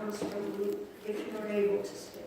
comes from Luke, if you are able to stand.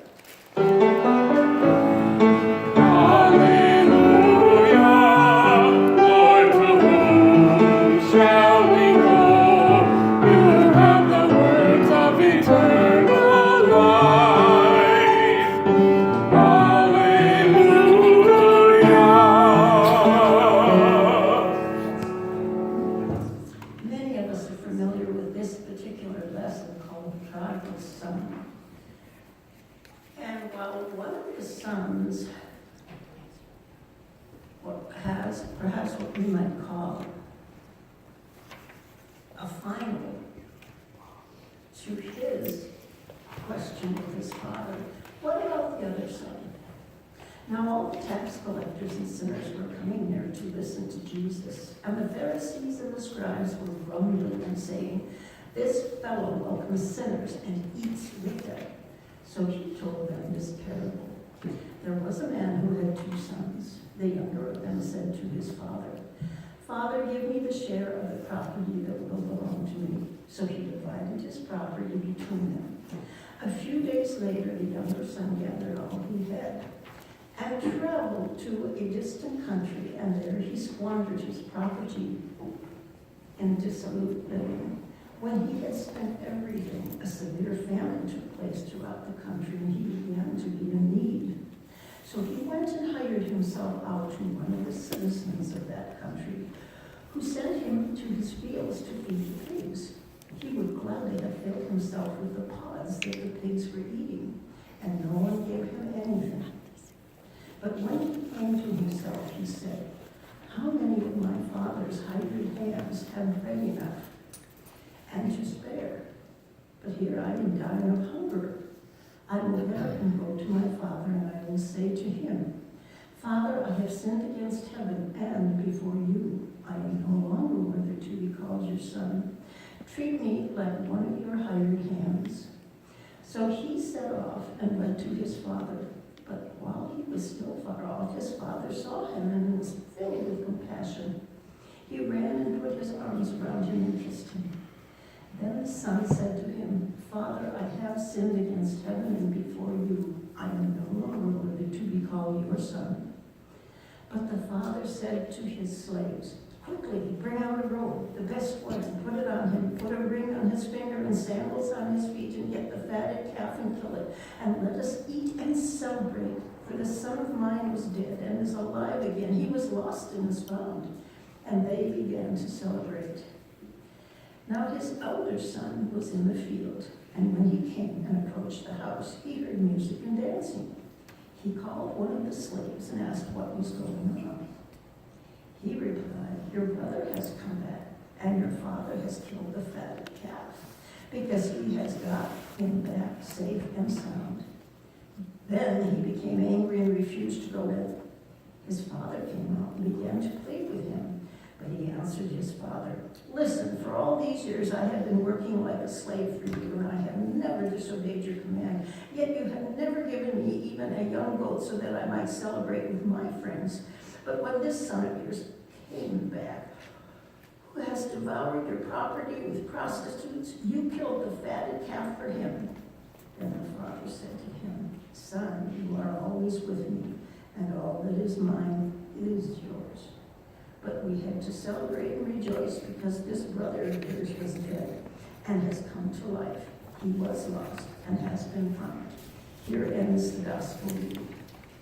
Has perhaps what we might call a final to his question with his father. What about the other son? Now all the tax collectors and sinners were coming there to listen to Jesus, and the Pharisees and the scribes were grumbling and saying, "This fellow welcomes sinners and eats with them." So he told them this parable. There was a man who had 2 sons. The younger of them said to his father, "Father, give me the share of the property that will belong to me." So he divided his property between them. A few days later, the younger son gathered all he had and traveled to a distant country, and there he squandered his property in dissolute living. When he had spent everything, a severe famine took place throughout the country, and he began to be in need. So he went and hired himself out to one of the citizens of that country, who sent him to his fields to feed the pigs. He would gladly have filled himself with the pods that the pigs were eating, and no one gave him anything. But when he came to himself, he said, "How many of my father's hired hands have bread enough and to spare? But here I am dying of hunger. I will get up and go to my father, and I will say to him, 'Father, I have sinned against heaven and before you. I am no longer worthy to be called your son. Treat me like one of your hired hands.' So he set off and went to his father. But while he was still far off, his father saw him and was filled with compassion. He ran and put his arms around him and kissed him. Then the son said to him, 'Father, I have sinned against heaven and before you. I am no longer worthy to be called your son.' But the father said to his slaves, 'Quickly, bring out a robe, the best one, put it on him, put a ring on his finger and sandals on his feet, and get the fatted calf and kill it, and let us eat and celebrate. For the son of mine was dead and is alive again. He was lost and is found.' And they began to celebrate. Now his elder son was in the field, and when he came and approached the house, he heard music and dancing. He called one of the slaves and asked what was going on. He replied, 'Your brother has come back, and your father has killed the fatted calf, because he has got him back safe and sound.' Then he became angry and refused to go in. His father came out and began to plead with him. But he answered his father, 'Listen, for all these years I have been working like a slave for you, and I have never disobeyed your command. Yet you have never given me even a young goat so that I might celebrate with my friends. But when this son of yours came back, who has devoured your property with prostitutes, you killed the fatted calf for him.' Then the father said to him, 'Son, you are always with me, and all that is mine is yours. But we had to celebrate and rejoice because this brother of yours was dead and has come to life. He was lost and has been found.'" Here ends the gospel reading.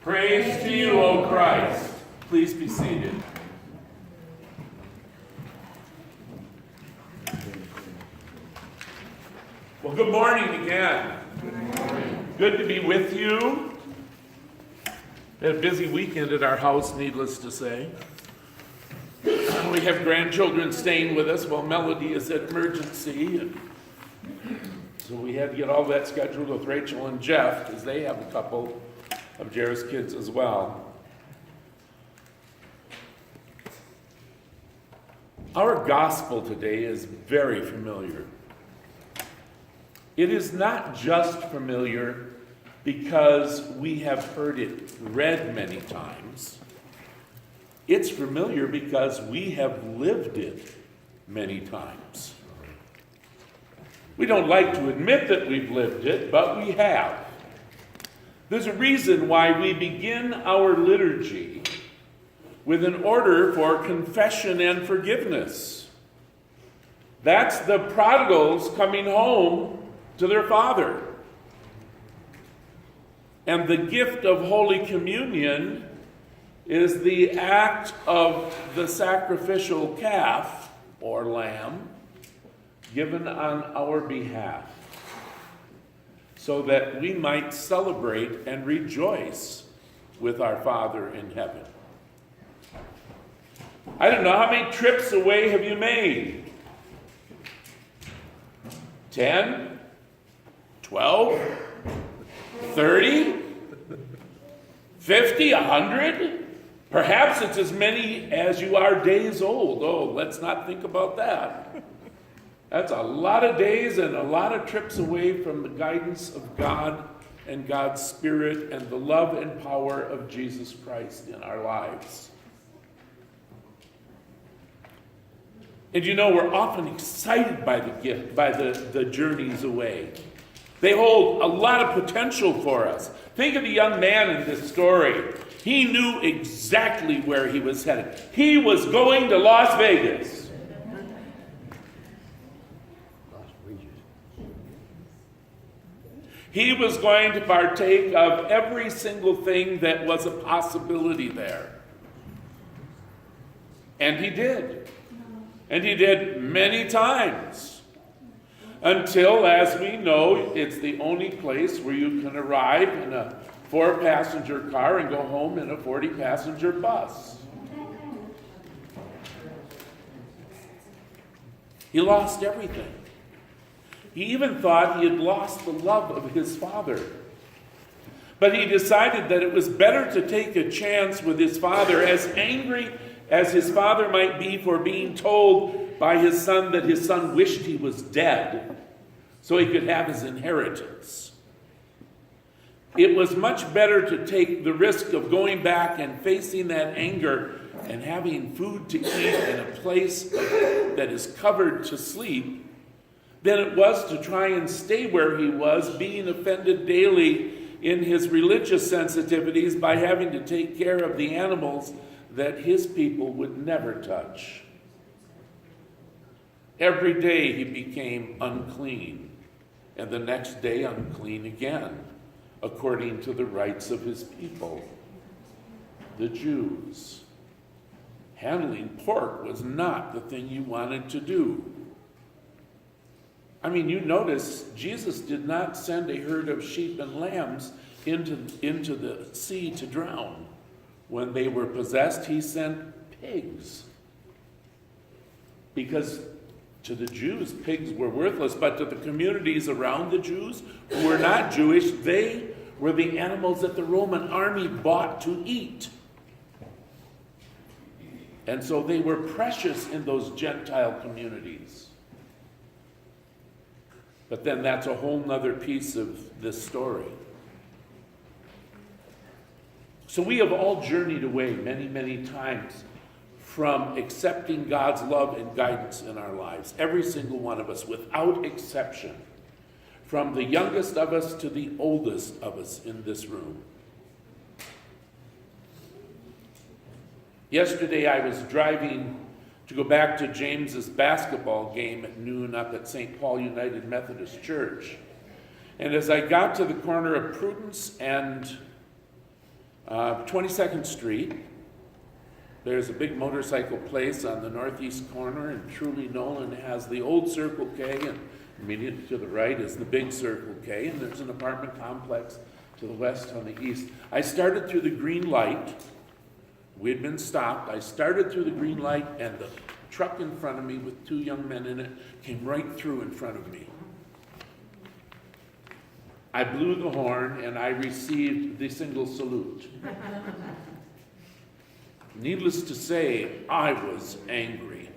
Praise to you, O Christ. Please be seated. Well, good morning again. Good to be with you. Had a busy weekend at our house, needless to say. We have grandchildren staying with us while Melody is at emergency. And so we had to get all that scheduled with Rachel and Jeff, because they have a couple of Jairus kids as well. Our gospel today is very familiar. It is not just familiar because we have heard it read many times. It's familiar because we have lived it many times. We don't like to admit that we've lived it, but we have. There's a reason why we begin our liturgy with an order for confession and forgiveness. That's the prodigals coming home to their Father. And the gift of Holy Communion is the act of the sacrificial calf or lamb given on our behalf, so that we might celebrate and rejoice with our Father in heaven. I don't know, how many trips away have you made? 10? 12? 30? 50? 100? Perhaps it's as many as you are days old. Oh, let's not think about that. That's a lot of days and a lot of trips away from the guidance of God and God's Spirit and the love and power of Jesus Christ in our lives. And you know, we're often excited by the gift, by the journeys away. They hold a lot of potential for us. Think of the young man in this story. He knew exactly where he was headed. He was going to Las Vegas. He was going to partake of every single thing that was a possibility there. And he did. And he did many times. Until, as we know, it's the only place where you can arrive in a 4-passenger car and go home in a 40-passenger bus. He lost everything. He even thought he had lost the love of his Father. But he decided that it was better to take a chance with his father, as angry as his father might be for being told by his son that his son wished he was dead so he could have his inheritance. It was much better to take the risk of going back and facing that anger and having food to eat in a place that is covered to sleep than it was to try and stay where he was, being offended daily in his religious sensitivities by having to take care of the animals that his people would never touch. Every day he became unclean, and the next day unclean again, according to the rites of his people, the Jews. Handling pork was not the thing you wanted to do. I mean, you notice Jesus did not send a herd of sheep and lambs into the sea to drown. When they were possessed, he sent pigs. Because to the Jews, pigs were worthless, but to the communities around the Jews who were not Jewish, they were the animals that the Roman army bought to eat. And so they were precious in those Gentile communities. But then that's a whole nother piece of this story. So we have all journeyed away many, many times from accepting God's love and guidance in our lives. Every single one of us, without exception. From the youngest of us to the oldest of us in this room. Yesterday I was driving to go back to James's basketball game at noon up at St. Paul United Methodist Church. And as I got to the corner of Prudence and 22nd Street, there's a big motorcycle place on the northeast corner, and Truly Nolan has the old Circle K, and immediately to the right is the big Circle K, and there's an apartment complex to the west on the east. I started through the green light. We had been stopped. I started through the green light, and the truck in front of me with 2 young men in it came right through in front of me. I blew the horn, and I received the single salute. Needless to say, I was angry.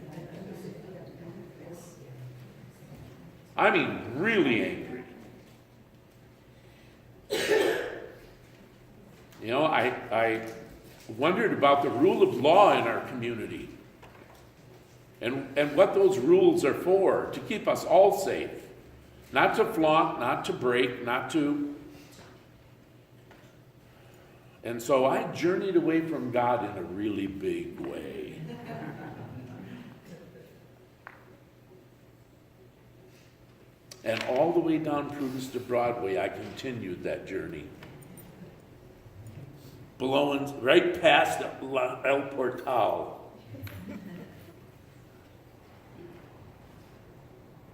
I mean, really angry. You know, I wondered about the rule of law in our community and what those rules are for, to keep us all safe. Not to flaunt, not to break, not to... And so I journeyed away from God in a really big way. And all the way down Prudence to Broadway, I continued that journey. Blowing right past El Portal.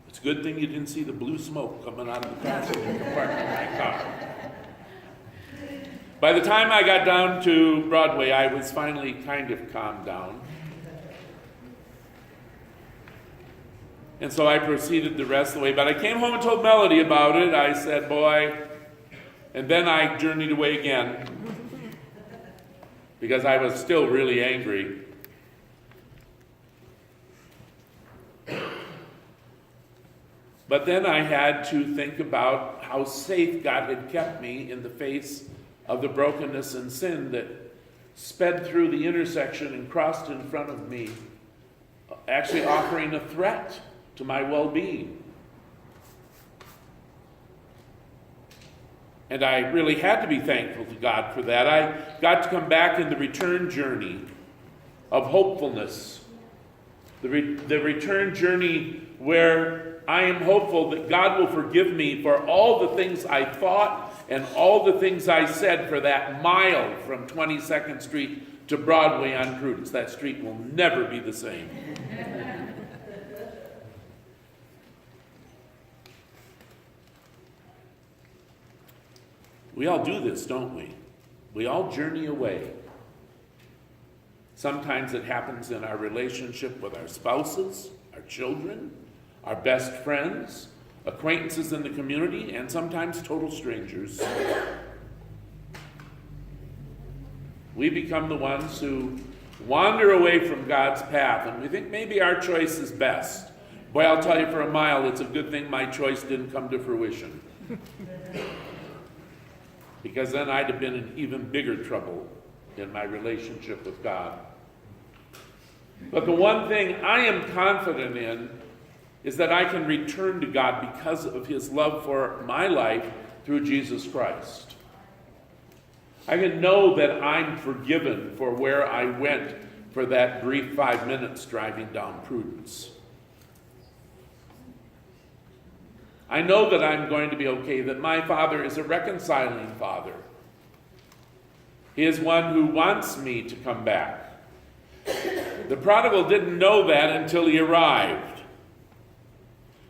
It's a good thing you didn't see the blue smoke coming out of the passenger compartment of my car. By the time I got down to Broadway, I was finally kind of calmed down. And so I proceeded the rest of the way. But I came home and told Melody about it. I said, boy, and then I journeyed away again because I was still really angry. But then I had to think about how safe God had kept me in the face of the brokenness and sin that sped through the intersection and crossed in front of me, actually offering a threat to my well-being. And I really had to be thankful to God for that. I got to come back in the return journey of hopefulness, the return journey where I am hopeful that God will forgive me for all the things I thought and all the things I said for that mile from 22nd Street to Broadway on Prudence. That street will never be the same. We all do this, don't we? We all journey away. Sometimes it happens in our relationship with our spouses, our children, our best friends, acquaintances in the community, and sometimes total strangers. We become the ones who wander away from God's path, and we think maybe our choice is best. Boy, I'll tell you, for a mile, it's a good thing my choice didn't come to fruition. Because then I'd have been in even bigger trouble in my relationship with God. But the one thing I am confident in is that I can return to God because of his love for my life through Jesus Christ. I can know that I'm forgiven for where I went for that brief 5 minutes driving down Prudence. I know that I'm going to be okay, that my Father is a reconciling Father. He is one who wants me to come back. The prodigal didn't know that until he arrived.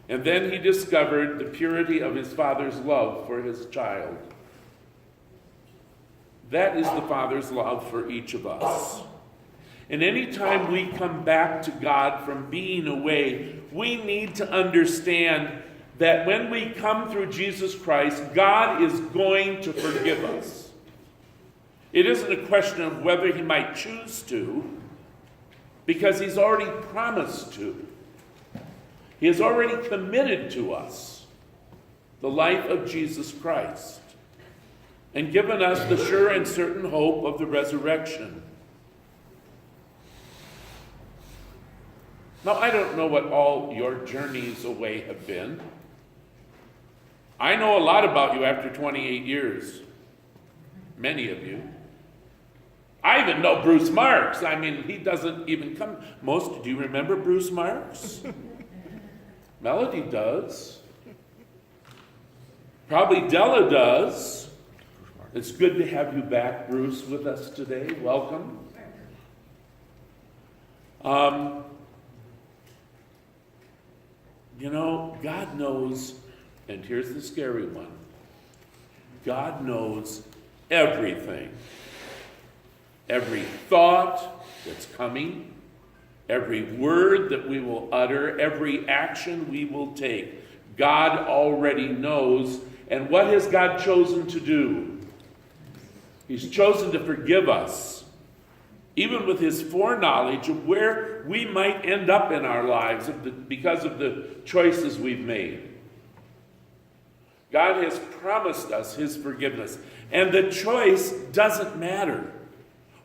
And then he discovered the purity of his Father's love for his child. That is the Father's love for each of us. And any time we come back to God from being away, we need to understand that when we come through Jesus Christ, God is going to forgive us. It isn't a question of whether he might choose to, because he's already promised to. He has already committed to us the life of Jesus Christ and given us the sure and certain hope of the resurrection. Now, I don't know what all your journeys away have been. I know a lot about you after 28 years. Many of you. I even know Bruce Marks. I mean, he doesn't even come. Do you remember Bruce Marks? Melody does. Probably Della does. It's good to have you back, Bruce, with us today. Welcome. You know, God knows, and here's the scary one, God knows everything. Every thought that's coming, every word that we will utter, every action we will take, God already knows. And what has God chosen to do? He's chosen to forgive us, even with his foreknowledge of where we might end up in our lives because of the choices we've made. God has promised us his forgiveness, and the choice doesn't matter.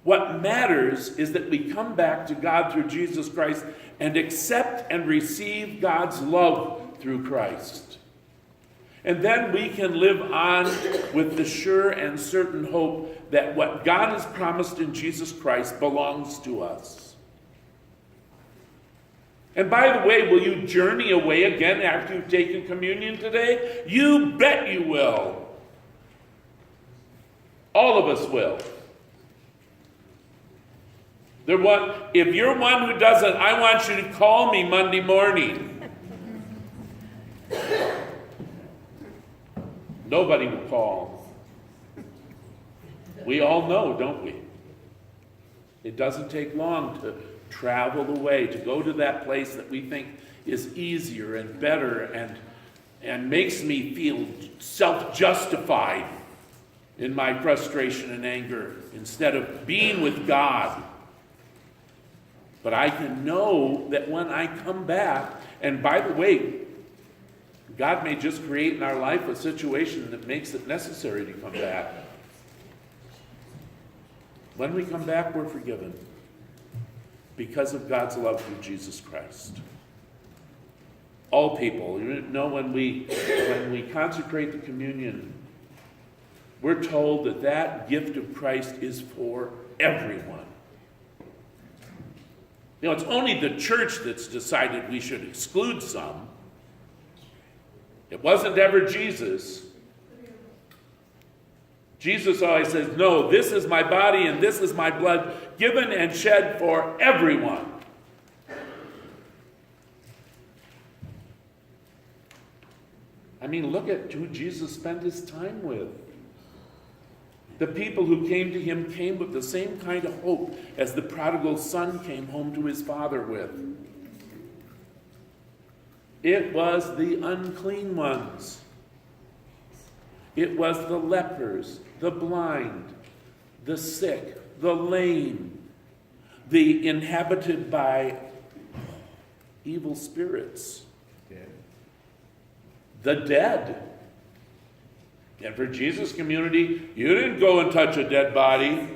What matters is that we come back to God through Jesus Christ and accept and receive God's love through Christ. And then we can live on with the sure and certain hope that what God has promised in Jesus Christ belongs to us. And by the way, will you journey away again after you've taken communion today? You bet you will. All of us will. If you're one who doesn't, I want you to call me Monday morning. Nobody will call. We all know, don't we? It doesn't take long to travel away, to go to that place that we think is easier and better and makes me feel self-justified in my frustration and anger instead of being with God. But I can know that when I come back, and by the way, God may just create in our life a situation that makes it necessary to come back. When we come back, we're forgiven because of God's love through Jesus Christ. All people, you know, when we consecrate the communion, we're told that that gift of Christ is for everyone. You know, it's only the church that's decided we should exclude some. It wasn't ever Jesus. Jesus always says, no, this is my body and this is my blood, given and shed for everyone. I mean, look at who Jesus spent his time with. The people who came to him came with the same kind of hope as the prodigal son came home to his father with. It was the unclean ones. It was the lepers, the blind, the sick, the lame, the inhabited by evil spirits, the dead. And for Jesus' community, you didn't go and touch a dead body.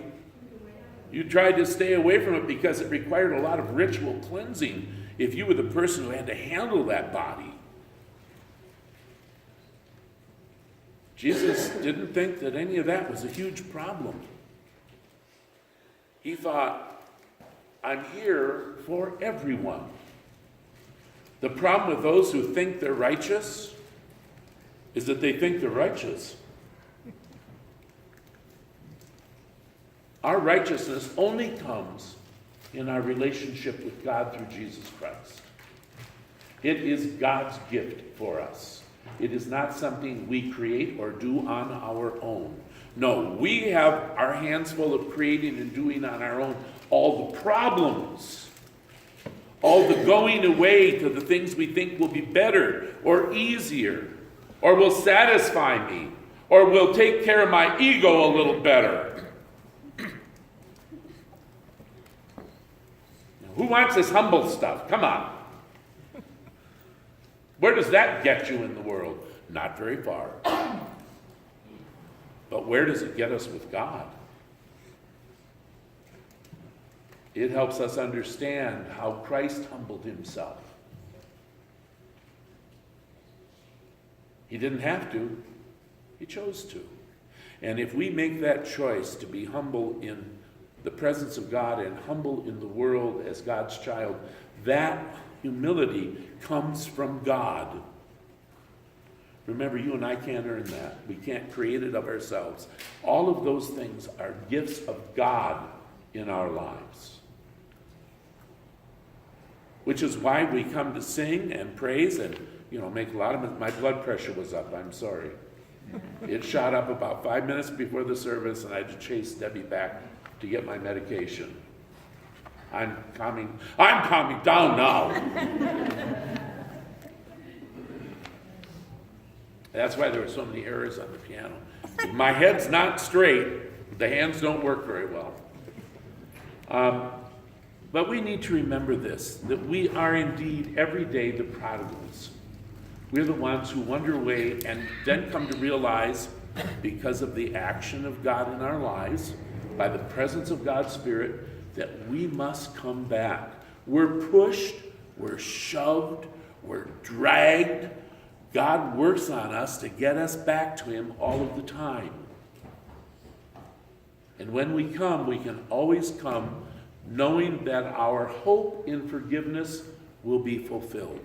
You tried to stay away from it because it required a lot of ritual cleansing if you were the person who had to handle that body. Jesus didn't think that any of that was a huge problem. He thought, I'm here for everyone. The problem with those who think they're righteous is that they think they're righteous. Our righteousness only comes in our relationship with God through Jesus Christ. It is God's gift for us. It is not something we create or do on our own. No, we have our hands full of creating and doing on our own all the problems, all the going away to the things we think will be better or easier, or will satisfy me, or will take care of my ego a little better. Who wants this humble stuff? Come on. Where does that get you in the world? Not very far. But where does it get us with God? It helps us understand how Christ humbled himself. He didn't have to. He chose to. And if we make that choice to be humble in the presence of God and humble in the world as God's child, that humility comes from God. Remember, you and I can't earn that. We can't create it of ourselves. All of those things are gifts of God in our lives. Which is why we come to sing and praise and, make a lot of... My blood pressure was up, I'm sorry. It shot up about 5 minutes before the service, and I had to chase Debbie back to get my medication. I'm calming down now. That's why there were so many errors on the piano. My head's not straight. The hands don't work very well. But we need to remember this, that we are indeed every day the prodigals. We're the ones who wander away and then come to realize, because of the action of God in our lives, by the presence of God's Spirit, that we must come back. We're pushed, we're shoved, we're dragged God works on us to get us back to him all of the time. And when we come, we can always come knowing that our hope in forgiveness will be fulfilled.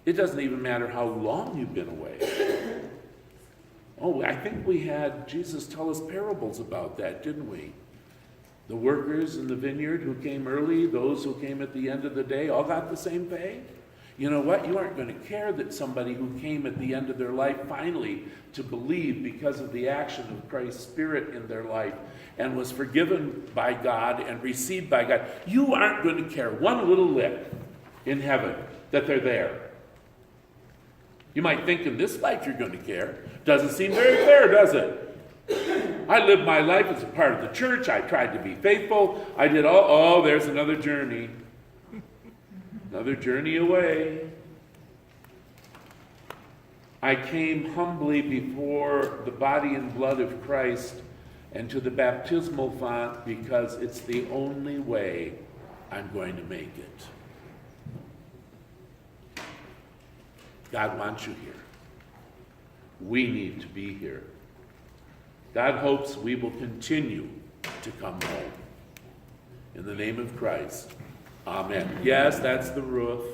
It doesn't even matter how long you've been away. Oh, I think we had Jesus tell us parables about that, didn't we? The workers in the vineyard who came early, those who came at the end of the day, all got the same pay. You know what? You aren't going to care that somebody who came at the end of their life finally to believe because of the action of Christ's Spirit in their life and was forgiven by God and received by God. You aren't going to care one little lick in heaven that they're there. You might think in this life you're going to care. Doesn't seem very fair, does it? I lived my life as a part of the church. I tried to be faithful. I did all, there's another journey. Another journey away. I came humbly before the body and blood of Christ and to the baptismal font because it's the only way I'm going to make it. God wants you here. We need to be here. God hopes we will continue to come home. In the name of Christ, amen. Yes, that's the roof.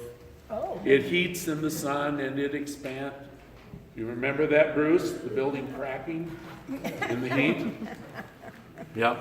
Oh. It heats in the sun and it expands. You remember that, Bruce? The building cracking in the heat? Yeah.